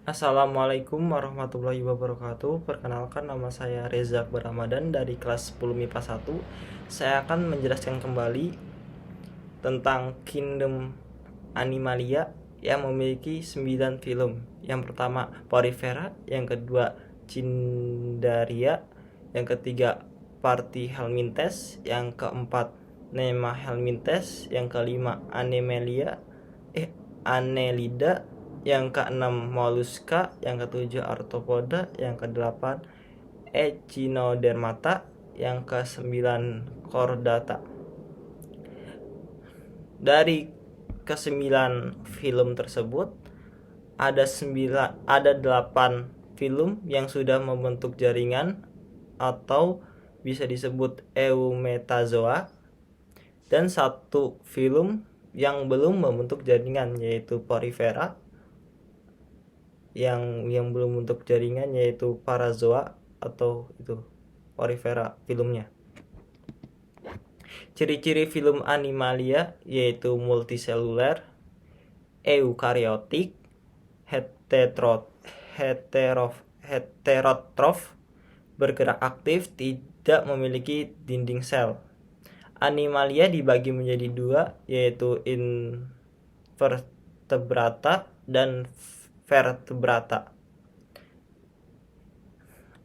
Assalamualaikum warahmatullahi wabarakatuh. Perkenalkan, nama saya Reza Akbar Ramadan dari kelas 10 MIPA 1. Saya akan menjelaskan kembali tentang Kingdom Animalia yang memiliki 9 film. Yang pertama Porifera, yang kedua Cnidaria, yang ketiga Platyhelminthes, yang keempat Nema helminthes, yang kelima Annelida, yang keenam Mollusca, yang ketujuh Arthropoda, yang kedelapan Echinodermata, yang kesembilan Chordata. Dari kesembilan film tersebut ada 8 film yang sudah membentuk jaringan atau bisa disebut eumetazoa, dan satu film yang belum membentuk jaringan yaitu Porifera. Yang belum membentuk jaringan yaitu Parazoa atau itu Porifera filmnya. Ciri-ciri film Animalia yaitu multiseluler, eukariotik, heterotrof, bergerak aktif, tidak memiliki dinding sel. Animalia dibagi menjadi dua, yaitu invertebrata dan vertebrata.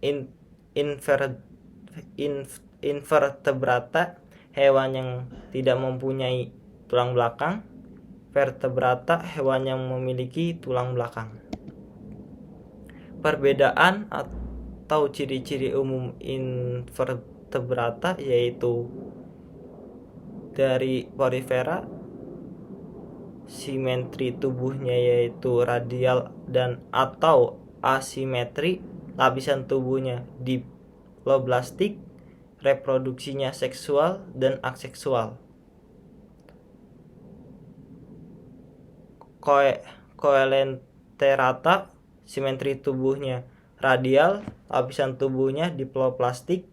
Invertebrata hewan yang tidak mempunyai tulang belakang. Vertebrata hewan yang memiliki tulang belakang. Perbedaan atau ciri-ciri umum invertebrata yaitu dari Porifera, simetri tubuhnya yaitu radial dan atau asimetri, lapisan tubuhnya diploblastik, reproduksinya seksual dan aseksual. Coelenterata, simetri tubuhnya radial, lapisan tubuhnya diploblastik,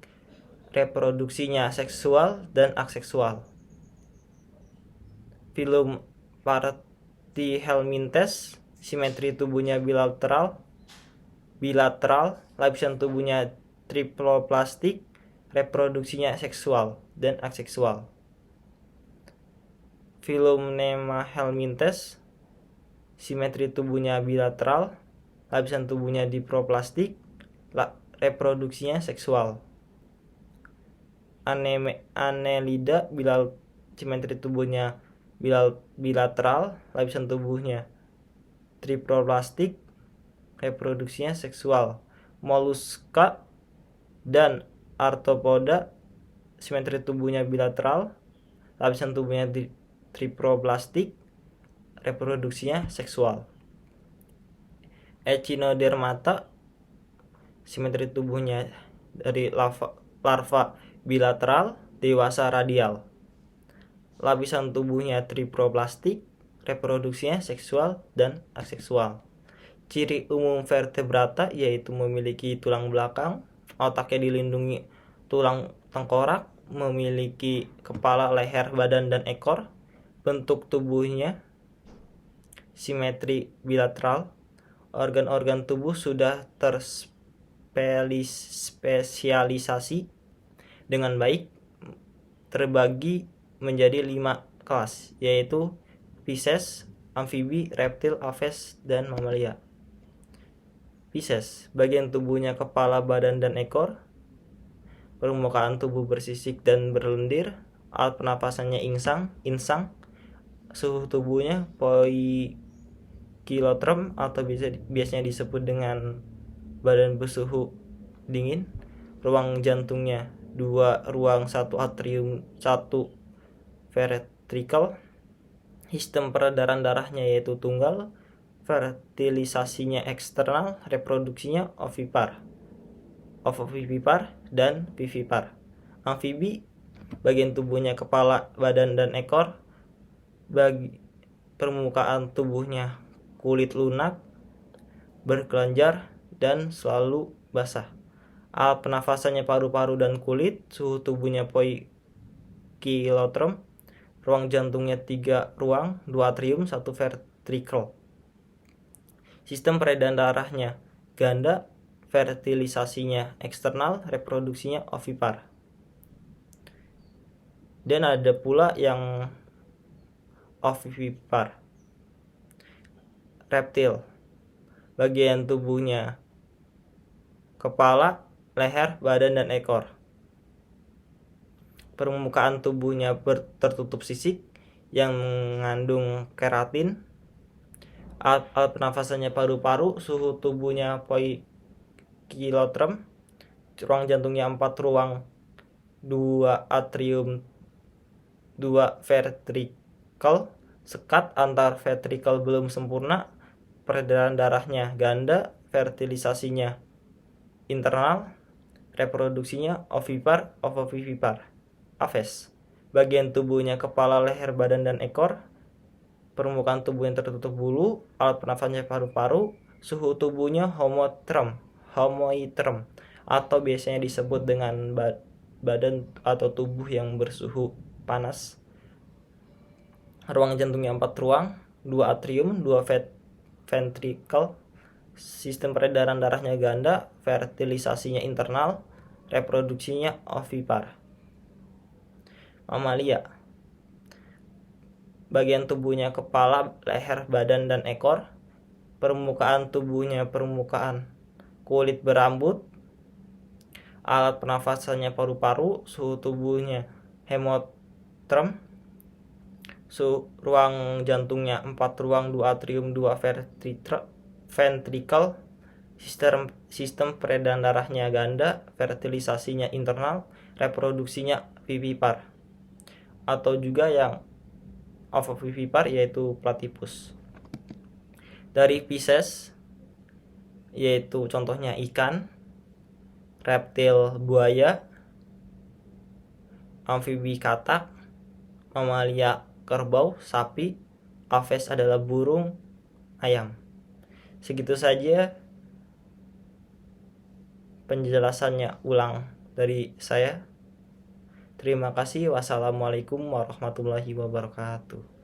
reproduksinya seksual dan aseksual. Film Platyhelminthes, simetri tubuhnya bilateral, lapisan tubuhnya triploplastik, reproduksinya seksual dan aseksual. Film Nema helminthes, simetri tubuhnya bilateral, lapisan tubuhnya diploplastik, reproduksinya seksual. Annelida, simetri tubuhnya bilateral, lapisan tubuhnya triploplastik, reproduksinya seksual. Mollusca dan Arthropoda, simetri tubuhnya bilateral, lapisan tubuhnya triploplastik, reproduksinya seksual. Echinodermata, simetri tubuhnya dari larva bilateral, dewasa radial, lapisan tubuhnya triploplastik, reproduksinya seksual dan aseksual. Ciri umum vertebrata yaitu memiliki tulang belakang, otaknya dilindungi tulang tengkorak, memiliki kepala, leher, badan, dan ekor. Bentuk tubuhnya simetri bilateral. Organ-organ tubuh sudah terspesialisasi dengan baik, terbagi menjadi 5 kelas, yaitu Pisces, amfibi, reptil, aves, dan mamalia. Pisces, bagian tubuhnya kepala, badan, dan ekor. Permukaan tubuh bersisik dan berlendir. Alat pernapasannya insang. Suhu tubuhnya poikiloterm atau biasanya disebut dengan badan bersuhu dingin. Ruang jantungnya 2 ruang, 1 atrium, 1 ventricle. Sistem peredaran darahnya yaitu tunggal. Fertilisasinya eksternal, reproduksinya ovipar dan vivipar. Amfibi, bagian tubuhnya kepala, badan, dan ekor. Bagi permukaan tubuhnya kulit lunak, berkelenjar, dan selalu basah. Alat pernafasannya paru-paru dan kulit. Suhu tubuhnya poikiloterm. Ruang jantungnya 3 ruang, 2 atrium, 1 ventricle. Sistem peredaran darahnya ganda, fertilisasinya eksternal, reproduksinya ovipar. Dan ada pula yang ovipar. Reptil, bagian tubuhnya kepala, leher, badan, dan ekor. Permukaan tubuhnya tertutup sisik yang mengandung keratin. Alat pernafasannya paru-paru, suhu tubuhnya poikiloterm, ruang jantungnya 4 ruang, 2 atrium, 2 ventrikel, sekat antar ventrikel belum sempurna, peredaran darahnya ganda, fertilisasinya internal, reproduksinya ovipar, ovovivipar. Aves, bagian tubuhnya kepala, leher, badan, dan ekor. Permukaan tubuh yang tertutup bulu, alat pernafasannya paru-paru, suhu tubuhnya homoterm atau biasanya disebut dengan badan atau tubuh yang bersuhu panas. Ruang jantungnya 4 ruang, 2 atrium, 2 ventrikel. Sistem peredaran darahnya ganda, fertilisasinya internal, reproduksinya ovipar. Mamalia, bagian tubuhnya kepala, leher, badan, dan ekor. Permukaan tubuhnya permukaan kulit berambut. Alat pernafasannya paru-paru, suhu tubuhnya hemoterm. Ruang jantungnya 4 ruang, 2 atrium, 2 ventrikel. Sistem peredaran darahnya ganda, fertilisasinya internal, reproduksinya vivipar. Atau juga yang ovovivipar yaitu platypus. Dari Pisces yaitu contohnya ikan, reptil buaya, amfibi katak, mamalia kerbau, sapi, aves adalah burung, ayam. Segitu saja penjelasannya ulang dari saya. Terima kasih. Wassalamualaikum warahmatullahi wabarakatuh.